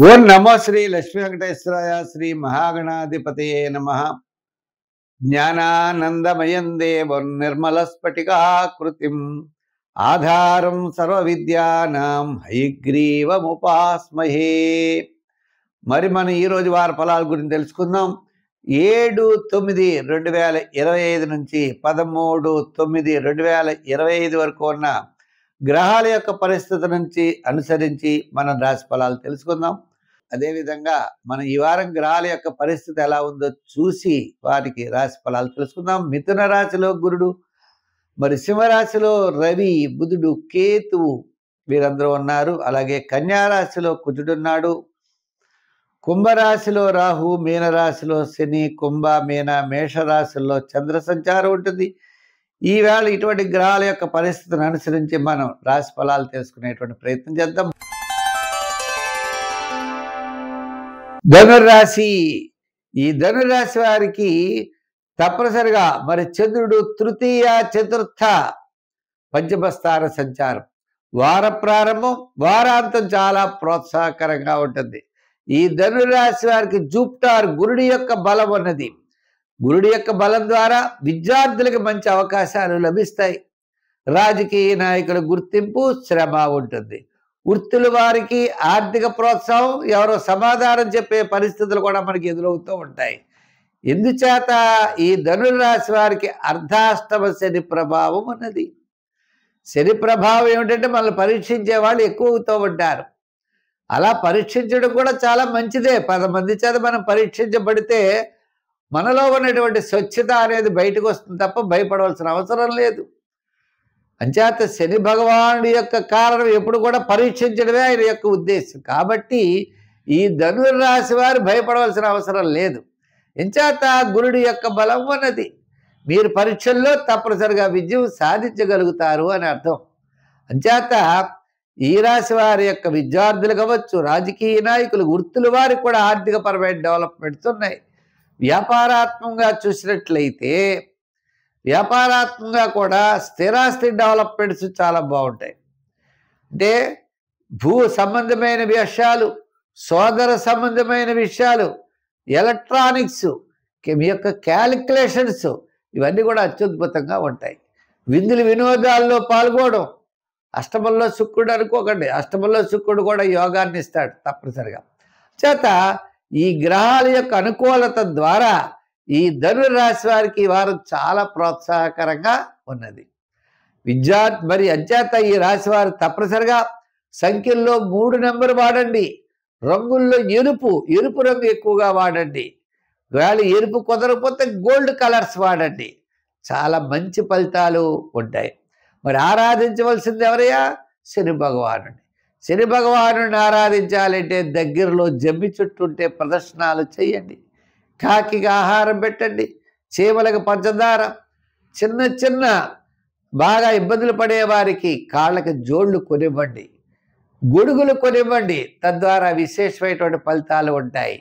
ఓం నమో శ్రీ లక్ష్మీ వెంకటేశ్వరాయ శ్రీ మహాగణాధిపతయే నమః. జ్ఞానానందమయం దేవం నిర్మలస్ఫటికాకృతిం ఆధారం సర్వవిద్యానాం హయగ్రీవముపాస్మహే. మరి మనం ఈరోజు వార ఫలాల గురించి తెలుసుకుందాం. 7/9/2025 నుంచి 13/9/2025 వరకు ఉన్న గ్రహాల యొక్క పరిస్థితి నుంచి అనుసరించి మనం రాశి ఫలాలు తెలుసుకుందాం. అదేవిధంగా మనం ఈ వారం గ్రహాల యొక్క పరిస్థితి ఎలా ఉందో చూసి వారికి రాశి ఫలాలు తెలుసుకుందాం. మిథున రాశిలో గురుడు, మరి సింహరాశిలో రవి, బుధుడు, కేతువు వీరందరూ ఉన్నారు. అలాగే కన్యా రాశిలో కుజుడున్నాడు. కుంభరాశిలో రాహు, మీనరాశిలో శని, కుంభ, మీన, మేషరాశుల్లో చంద్ర సంచారం ఉంటుంది. ఈవేళ ఇటువంటి గ్రహాల యొక్క పరిస్థితిని అనుసరించి మనం రాశి ఫలాలు తెలుసుకునేటువంటి ప్రయత్నం చేద్దాం. ధనుర్రాశి. ఈ ధనుర్రాశి వారికి తప్పనిసరిగా మరి చంద్రుడు తృతీయ, చతుర్థ, పంచమ స్థాన సంచారం, వార ప్రారంభం, వారాంతం చాలా ప్రోత్సాహకరంగా ఉంటుంది. ఈ ధనుర్రాశి వారికి జూపిటర్ గురుడి యొక్క బలం ఉన్నది. గురుడి యొక్క బలం ద్వారా విద్యార్థులకు మంచి అవకాశాలు లభిస్తాయి. రాజకీయ నాయకుల గుర్తింపు, శ్రమ ఉంటుంది. వృత్తుల వారికి ఆర్థిక ప్రోత్సాహం, ఎవరో సమాధానం చెప్పే పరిస్థితులు కూడా మనకి ఎదురవుతూ ఉంటాయి. ఎందుచేత ఈ ధనుర్రాశి వారికి అర్ధాష్టమ శని ప్రభావం ఉన్నది. శని ప్రభావం ఏమిటంటే మనల్ని పరీక్షించే వాళ్ళు ఎక్కువ అవుతూ ఉంటారు. అలా పరీక్షించడం కూడా చాలా మంచిదే. 10 మంది చేత మనం పరీక్షించబడితే మనలో ఉన్నటువంటి స్వచ్ఛత అనేది బయటకు వస్తుంది తప్ప భయపడవలసిన అవసరం లేదు. అంచేత శని భగవానుడి యొక్క కారణం ఎప్పుడు కూడా పరీక్షించడమే ఆయన యొక్క ఉద్దేశం. కాబట్టి ఈ ధనుర్రాశి వారు భయపడవలసిన అవసరం లేదు. ఎంచేత గురుడి యొక్క బలం ఉన్నది. మీరు పరీక్షల్లో తప్పనిసరిగా విజయం సాధించగలుగుతారు అని అర్థం. అంచేత ఈ రాశి వారి యొక్క విద్యార్థులు కావచ్చు, రాజకీయ నాయకులు, వృత్తుల వారికి కూడా ఆర్థికపరమైన డెవలప్మెంట్స్ ఉన్నాయి. వ్యాపారాత్మకంగా చూసినట్లయితే వ్యాపారాత్మకంగా కూడా స్థిరాస్తి డెవలప్మెంట్స్ చాలా బాగుంటాయి. అంటే భూ సంబంధమైన విషయాలు, సోదర సంబంధమైన విషయాలు, ఎలక్ట్రానిక్స్, మీ యొక్క క్యాలిక్యులేషన్స్ ఇవన్నీ కూడా అత్యద్భుతంగా ఉంటాయి. విందులు వినోదాల్లో పాల్గొనడం. అష్టమంలో శుక్రుడు అనుకోకండి, అష్టమంలో శుక్రుడు కూడా యోగాన్ని ఇస్తాడు తప్పనిసరిగా. చేత ఈ గ్రహాల యొక్క అనుకూలత ద్వారా ఈ ధనుర్రాశి వారికి వారు చాలా ప్రోత్సాహకరంగా ఉన్నది. మరి అంచేత ఈ రాశి వారు తప్పనిసరిగా సంఖ్యల్లో 3 నెంబర్ వాడండి. రంగుల్లో ఎరుపు రంగు ఎక్కువగా వాడండి. ఒకవేళ ఎరుపు కుదరకపోతే గోల్డ్ కలర్స్ వాడండి. చాలా మంచి ఫలితాలు ఉంటాయి. మరి ఆరాధించవలసింది ఎవరయ్యా? శని భగవానుడిని. శని భగవానుడిని ఆరాధించాలంటే దగ్గరలో జమ్మి చుట్టూ ఉంటే ప్రదర్శనలు చేయండి. కాకికి ఆహారం పెట్టండి. చీమలకు పంచదార, చిన్న చిన్న బాగా ఇబ్బందులు పడే వారికి కాళ్ళకి జోళ్ళు కొనివ్వండి, గొడుగులు కొనివ్వండి. తద్వారా విశేషమైనటువంటి ఫలితాలు ఉంటాయి.